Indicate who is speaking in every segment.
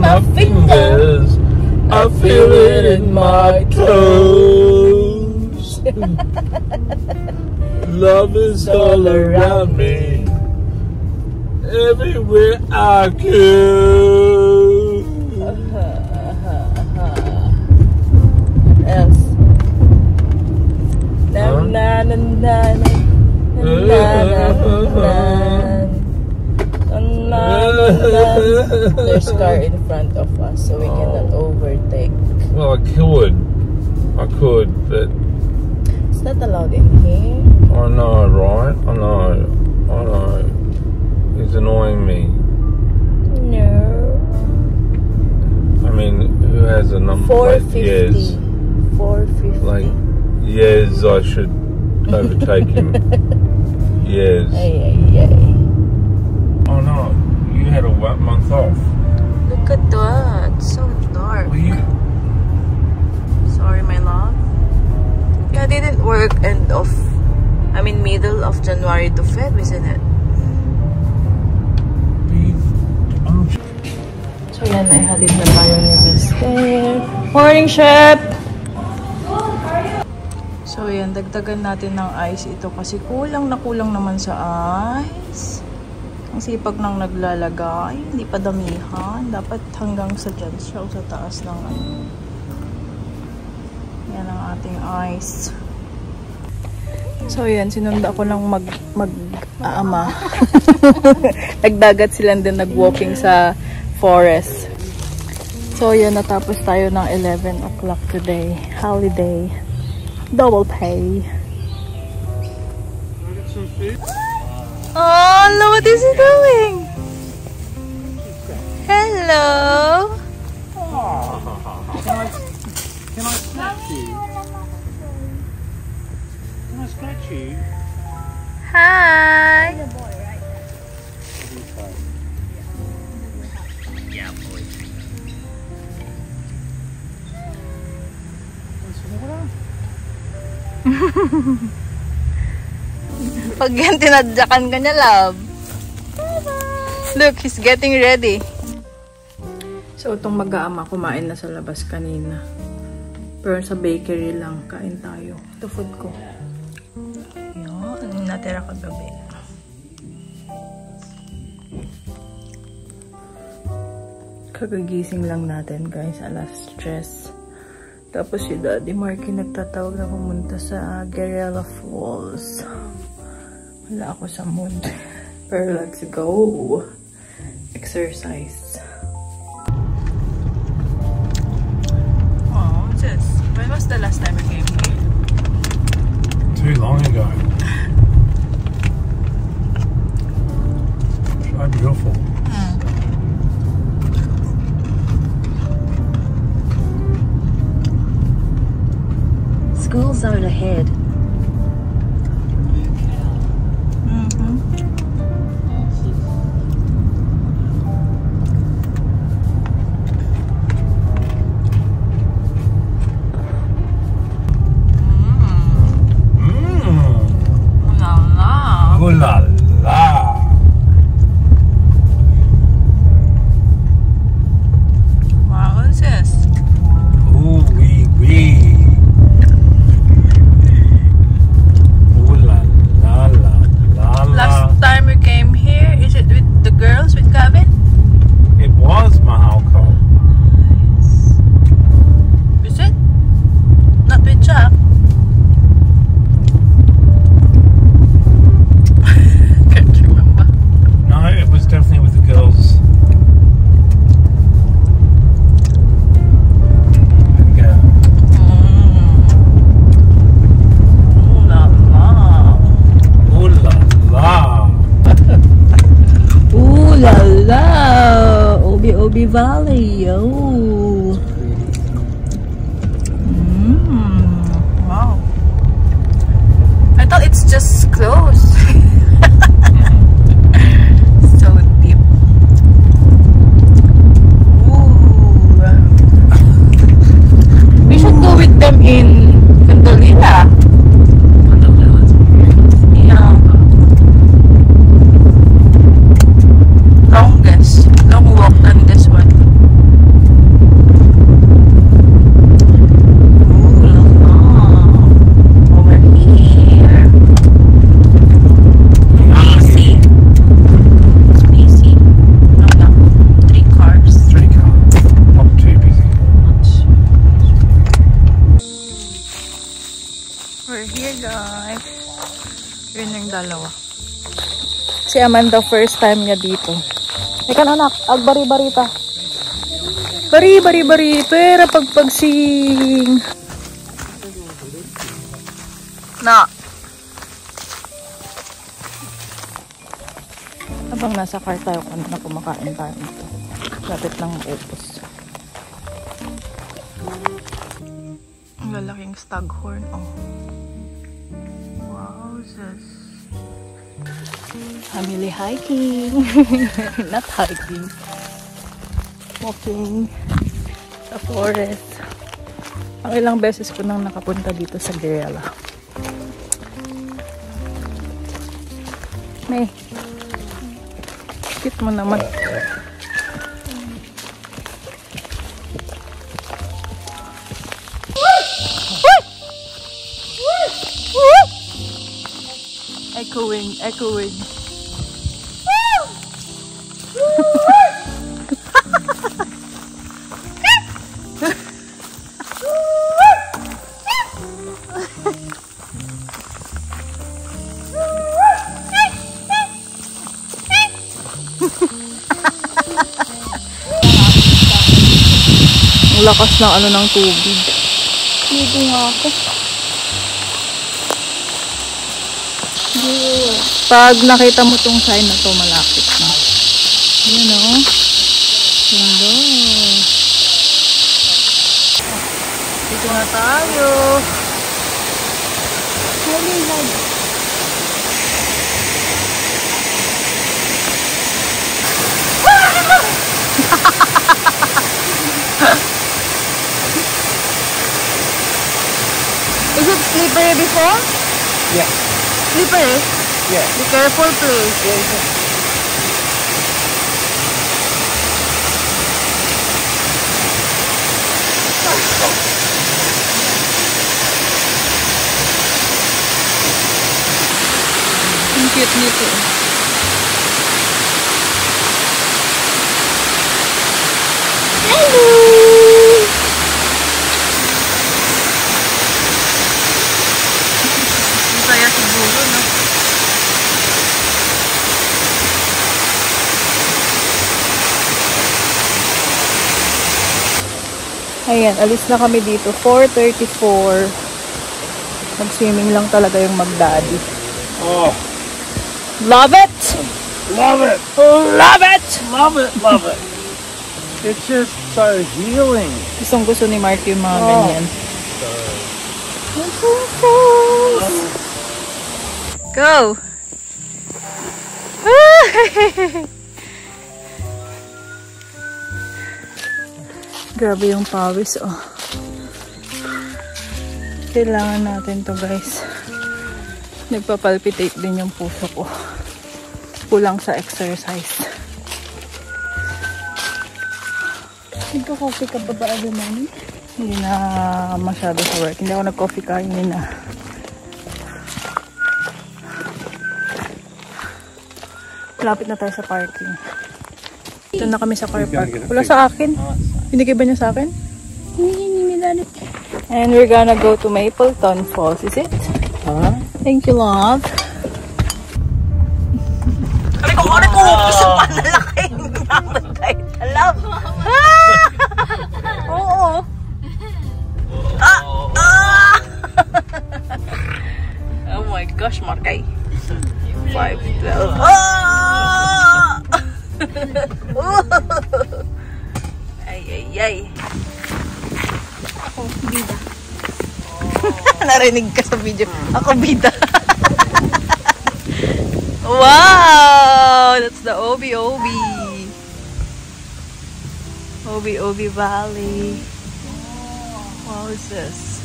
Speaker 1: my fingers. I feel it in my toes. Love is all around me, everywhere I go.
Speaker 2: Else. Na na na na na. There's car in front of us, so we cannot overtake.
Speaker 1: Well, I could, but
Speaker 2: it's not allowed in here.
Speaker 1: I know, right? I know. He's annoying me.
Speaker 2: No.
Speaker 1: I mean, who has a number plate?
Speaker 2: 450. 450.
Speaker 1: Like, yes, I should overtake him. Yes.
Speaker 2: Ay.
Speaker 1: Oh no, you had a month off.
Speaker 2: Look at that. It's so dark.
Speaker 1: Well, you...
Speaker 2: Sorry, my love. Yeah, they didn't work middle of January to Feb, isn't it? So yan, ay hatid na tayo ni Mister. Morning, Chef! So yan, dagdagan natin ng ice ito kasi kulang na kulang naman sa ice. Ang sipag nang naglalagay, hindi pa damihan. Dapat hanggang sa dyan siya, sa taas ng ano. Yan ang ating ice. So yan, sinunda ko lang mag-aama. Nagdagat sila din, nag-walking sa forest. So yan, natapos tayo ng 11 o'clock today. Holiday. Double pay. Oh, look, what is he doing? Hello.
Speaker 1: Can I snatch you? Can I scratch you?
Speaker 2: Hi.
Speaker 1: Yeah, boy.
Speaker 2: Pag yan tinadyakan ka niya, love. Look, he's getting ready. So, itong mag-aama, kumain na sa labas kanina. Pero sa bakery lang, kain tayo. Ito food ko. Yun, anong natira kagabi. Kagagising lang natin, guys. Alas stress. Tapos si Daddy Marky nagtatawag na pumunta sa Guerrilla Falls. Wala ako sa mood. Pero let's go. Exercise. Oh, what's this? When was the last time we came here?
Speaker 1: Too long ago. So beautiful.
Speaker 3: School zone ahead.
Speaker 1: Ooh la la.
Speaker 2: Wow, what is this?
Speaker 1: Ooh wee wee. Ooh la la la la la.
Speaker 2: Last time we came here, is it with the girls, with Gavin?
Speaker 1: It was Mahalco.
Speaker 2: Is it? Not with Jack? Can't remember.
Speaker 1: No, it was definitely with the girls. Yeah.
Speaker 2: Ooh la la.
Speaker 1: Ooh la la.
Speaker 2: Ooh la la. Obi Valley, yo. Wow. I thought it's just closed. So deep. Ooh. We should go with them in Candolina. Yeah. Long walk than this one. Si Amanda, first time niya dito. Ika anak, agbari-barita. Bari, pera pagpagsing. Na. Habang nasa car tayo, kanina kumakain tayo nito. Lapit lang maupos. Ang lalaking staghorn, oh. Wow, sis. Family hiking. Not hiking. Walking sa forest. Ang ilang beses ko nang nakapunta dito sa Guerrilla. May cute mo naman. Echoing. Ang lakas ng ano ng tubig. Dito nga ako. Pag nakita mo tong sign na to, malapit na. Yun o. Hello. Dito na tayo. Holy God. Is it slippery before?
Speaker 1: Yeah.
Speaker 2: Slippery?
Speaker 1: Yeah.
Speaker 2: Be careful, please. Ang cute nito. Hello! Saya siguro, no? Ayan, alis na kami dito. 4:34. Mag-swimming lang talaga yung mag-daddy.
Speaker 1: Oh,
Speaker 2: Love it!
Speaker 1: love it!
Speaker 2: Love it!
Speaker 1: Love it! It's just so healing.
Speaker 2: Gustong gusto ni Mark yung mga ganyan. Go! Grabe yung pawis, oh. Kailangan natin to, guys. Nagpapalpitate din yung puso ko. Kulang sa exercise. Nagka-coffee ka pa ba agad namin? Hindi na masyado sa work. Hindi ako nag-coffee kainin na. Lapit na tayo sa parking. Ito na kami sa car park. Wala sa akin. Binigay ba niya sa akin? Hindi. And we're gonna go to Mapleton Falls. Is it? Thank you, love. Kami ko gusto pa na laki. Love. Oo. Oh my gosh, Markay. 5'12". Ay. Ako, bida. Narinig ka sa video. Ako, bida. Wow! That's the OB. OB Valley. What is this?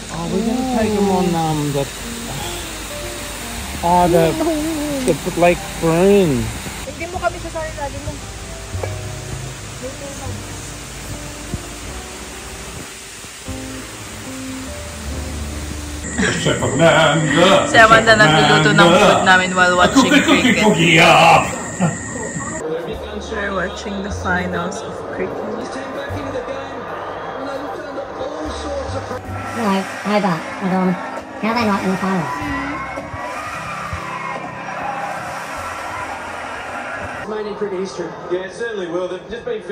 Speaker 1: Oh, we're gonna take them on the Lake Bruin.
Speaker 2: Hindi mo kami sasali lagi mo. Si Amanda nagluluto ng food namin while watching cricket. We're watching the finals of cricket.
Speaker 4: Hello, over, Madonna. How are they not in the finals?
Speaker 5: Made in cricket history.
Speaker 6: Yeah, it certainly will. They've just been...